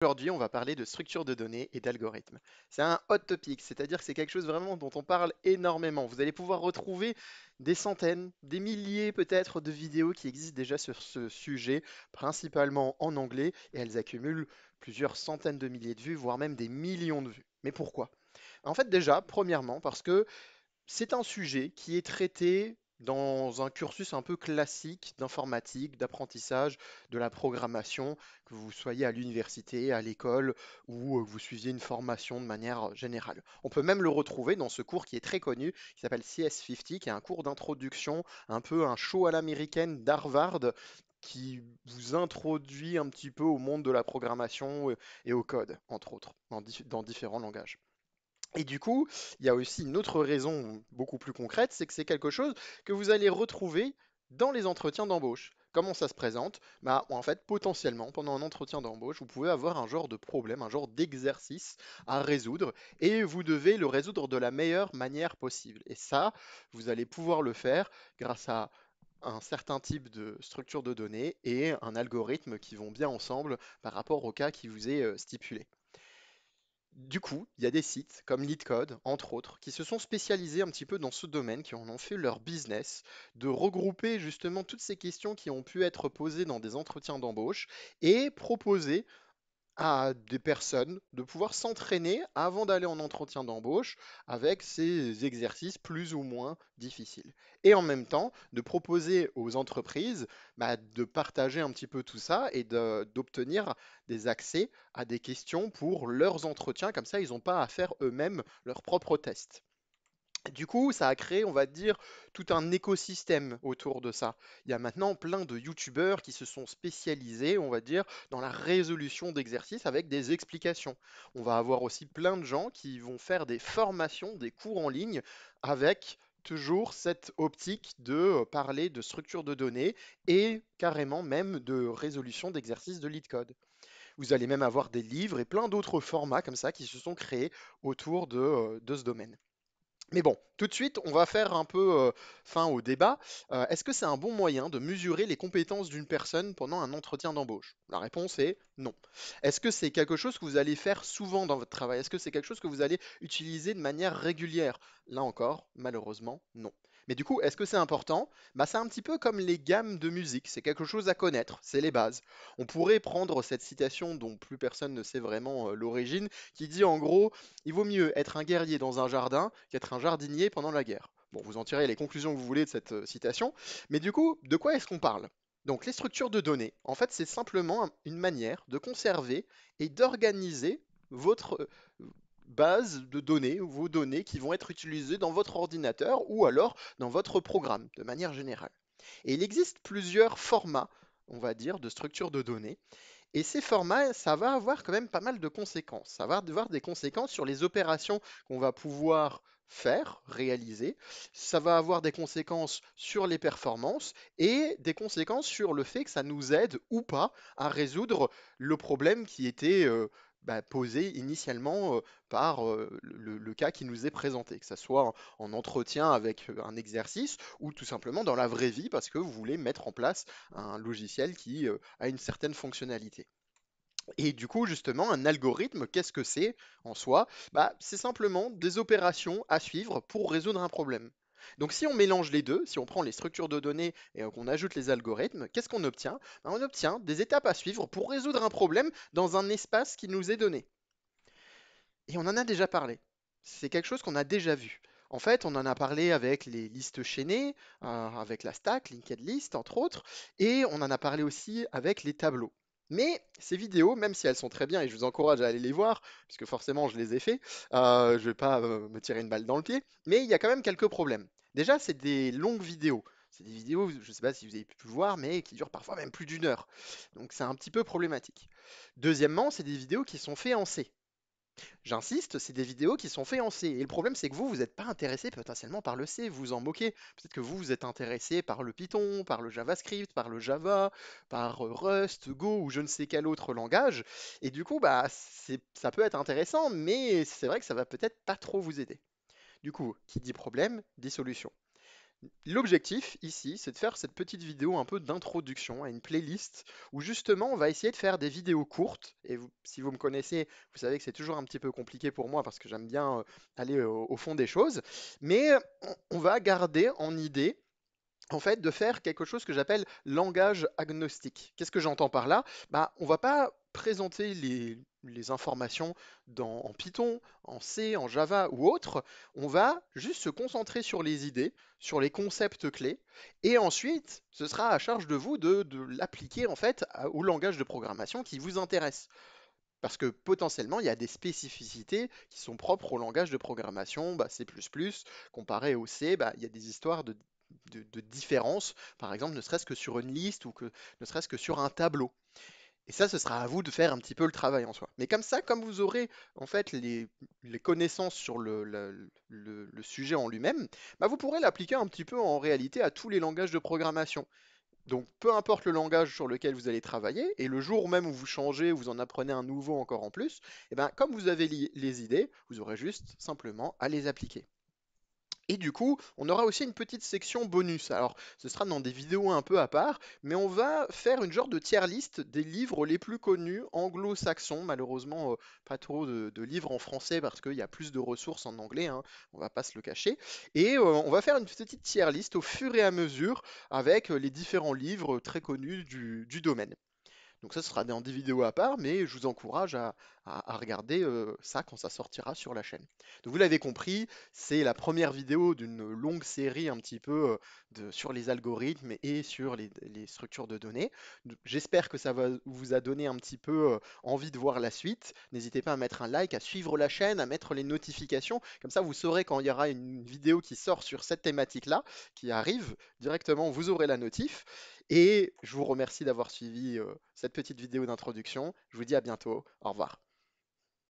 Aujourd'hui, on va parler de structure de données et d'algorithmes. C'est un hot topic, c'est-à-dire que c'est quelque chose vraiment dont on parle énormément. Vous allez pouvoir retrouver des centaines, des milliers peut-être de vidéos qui existent déjà sur ce sujet, principalement en anglais, et elles accumulent plusieurs centaines de milliers de vues, voire même des millions de vues. Mais pourquoi? En fait, déjà, premièrement, parce que c'est un sujet qui est traité dans un cursus un peu classique d'informatique, d'apprentissage, de la programmation, que vous soyez à l'université, à l'école ou que vous suiviez une formation de manière générale. On peut même le retrouver dans ce cours qui est très connu, qui s'appelle CS50, qui est un cours d'introduction, un peu un show à l'américaine d'Harvard, qui vous introduit un petit peu au monde de la programmation et au code, entre autres, dans différents langages. Et du coup, il y a aussi une autre raison beaucoup plus concrète, c'est que c'est quelque chose que vous allez retrouver dans les entretiens d'embauche. Comment ça se présente? Bah, en fait, potentiellement, pendant un entretien d'embauche, vous pouvez avoir un genre de problème, un genre d'exercice à résoudre, et vous devez le résoudre de la meilleure manière possible. Et ça, vous allez pouvoir le faire grâce à un certain type de structure de données et un algorithme qui vont bien ensemble par rapport au cas qui vous est stipulé. Du coup, il y a des sites comme LeetCode, entre autres, qui se sont spécialisés un petit peu dans ce domaine, qui en ont fait leur business, de regrouper justement toutes ces questions qui ont pu être posées dans des entretiens d'embauche et proposer à des personnes de pouvoir s'entraîner avant d'aller en entretien d'embauche avec ces exercices plus ou moins difficiles. Et en même temps, de proposer aux entreprises de partager un petit peu tout ça et d'obtenir des accès à des questions pour leurs entretiens. Comme ça, ils n'ont pas à faire eux-mêmes leurs propres tests. Du coup, ça a créé, on va dire, tout un écosystème autour de ça. Il y a maintenant plein de youtubeurs qui se sont spécialisés, on va dire, dans la résolution d'exercices avec des explications. On va avoir aussi plein de gens qui vont faire des formations, des cours en ligne avec toujours cette optique de parler de structure de données et carrément même de résolution d'exercices de lead code. Vous allez même avoir des livres et plein d'autres formats comme ça qui se sont créés autour de ce domaine. Mais bon, tout de suite, on va faire un peu fin au débat. Est-ce que c'est un bon moyen de mesurer les compétences d'une personne pendant un entretien d'embauche? La réponse est non. Est-ce que c'est quelque chose que vous allez faire souvent dans votre travail? Est-ce que c'est quelque chose que vous allez utiliser de manière régulière? Là encore, malheureusement, non. Mais du coup, est-ce que c'est important? C'est un petit peu comme les gammes de musique, c'est quelque chose à connaître, c'est les bases. On pourrait prendre cette citation dont plus personne ne sait vraiment l'origine, qui dit en gros, il vaut mieux être un guerrier dans un jardin qu'être un jardinier pendant la guerre. Bon, vous en tirez les conclusions que vous voulez de cette citation, mais du coup, de quoi est-ce qu'on parle? Donc, les structures de données, en fait, c'est simplement une manière de conserver et d'organiser votre base de données, ou vos données qui vont être utilisées dans votre ordinateur ou alors dans votre programme, de manière générale. Et il existe plusieurs formats, on va dire, de structures de données. Et ces formats, ça va avoir quand même pas mal de conséquences. Ça va avoir des conséquences sur les opérations qu'on va pouvoir faire, réaliser. Ça va avoir des conséquences sur les performances et des conséquences sur le fait que ça nous aide ou pas à résoudre le problème qui était posé initialement par le cas qui nous est présenté, que ce soit en entretien avec un exercice ou tout simplement dans la vraie vie parce que vous voulez mettre en place un logiciel qui a une certaine fonctionnalité. Et du coup, justement, un algorithme, qu'est-ce que c'est en soi? C'est simplement des opérations à suivre pour résoudre un problème. Donc si on mélange les deux, si on prend les structures de données et qu'on ajoute les algorithmes, qu'est-ce qu'on obtient? On obtient des étapes à suivre pour résoudre un problème dans un espace qui nous est donné. Et on en a déjà parlé. C'est quelque chose qu'on a déjà vu. En fait, on en a parlé avec les listes chaînées, avec la stack, linked list, entre autres, et on en a parlé aussi avec les tableaux. Mais ces vidéos, même si elles sont très bien et je vous encourage à aller les voir, puisque forcément je les ai fait, je ne vais pas me tirer une balle dans le pied, mais il y a quand même quelques problèmes. Déjà, c'est des longues vidéos. C'est des vidéos, je ne sais pas si vous avez pu le voir, mais qui durent parfois même plus d'une heure. Donc c'est un petit peu problématique. Deuxièmement, c'est des vidéos qui sont faites en C. J'insiste, c'est des vidéos qui sont faites en C. Et le problème, c'est que vous n'êtes pas intéressé potentiellement par le C, vous vous en moquez. Peut-être que vous êtes intéressé par le Python, par le JavaScript, par le Java, par Rust, Go ou je ne sais quel autre langage. Et du coup, ça peut être intéressant, mais c'est vrai que ça va peut-être pas trop vous aider. Du coup, qui dit problème, dit solution. L'objectif ici, c'est de faire cette petite vidéo un peu d'introduction à une playlist où justement on va essayer de faire des vidéos courtes. Et si vous me connaissez, vous savez que c'est toujours un petit peu compliqué pour moi parce que j'aime bien aller au fond des choses. Mais on va garder en idée en fait, de faire quelque chose que j'appelle langage agnostique. Qu'est-ce que j'entends par là? Bah, on va pas présenter les informations en Python, en C, en Java ou autre. On va juste se concentrer sur les idées, sur les concepts clés, et ensuite, ce sera à charge de vous de l'appliquer en fait au langage de programmation qui vous intéresse. Parce que potentiellement, il y a des spécificités qui sont propres au langage de programmation, bah, C++, comparé au C, bah, il y a des histoires de différence, par exemple, ne serait-ce que sur une liste ou ne serait-ce que sur un tableau. Et ça, ce sera à vous de faire un petit peu le travail en soi. Mais comme ça, comme vous aurez en fait les connaissances sur le sujet en lui-même, bah, vous pourrez l'appliquer un petit peu en réalité à tous les langages de programmation. Donc, peu importe le langage sur lequel vous allez travailler, et le jour même où vous changez, vous en apprenez un nouveau encore en plus, et ben, comme vous avez les idées, vous aurez juste simplement à les appliquer. Et du coup, on aura aussi une petite section bonus. Alors, ce sera dans des vidéos un peu à part, mais on va faire une genre de tier list des livres les plus connus anglo-saxons. Malheureusement, pas trop de livres en français parce qu'il y a plus de ressources en anglais, hein, on va pas se le cacher. Et on va faire une petite tier list au fur et à mesure avec les différents livres très connus du domaine. Donc ça, ce sera dans des vidéos à part, mais je vous encourage à regarder ça quand ça sortira sur la chaîne. Donc vous l'avez compris, c'est la première vidéo d'une longue série un petit peu sur les algorithmes et sur les structures de données. J'espère que ça vous a donné un petit peu envie de voir la suite. N'hésitez pas à mettre un like, à suivre la chaîne, à mettre les notifications. Comme ça, vous saurez quand il y aura une vidéo qui sort sur cette thématique-là, qui arrive directement, vous aurez la notif. Et je vous remercie d'avoir suivi cette petite vidéo d'introduction. Je vous dis à bientôt. Au revoir.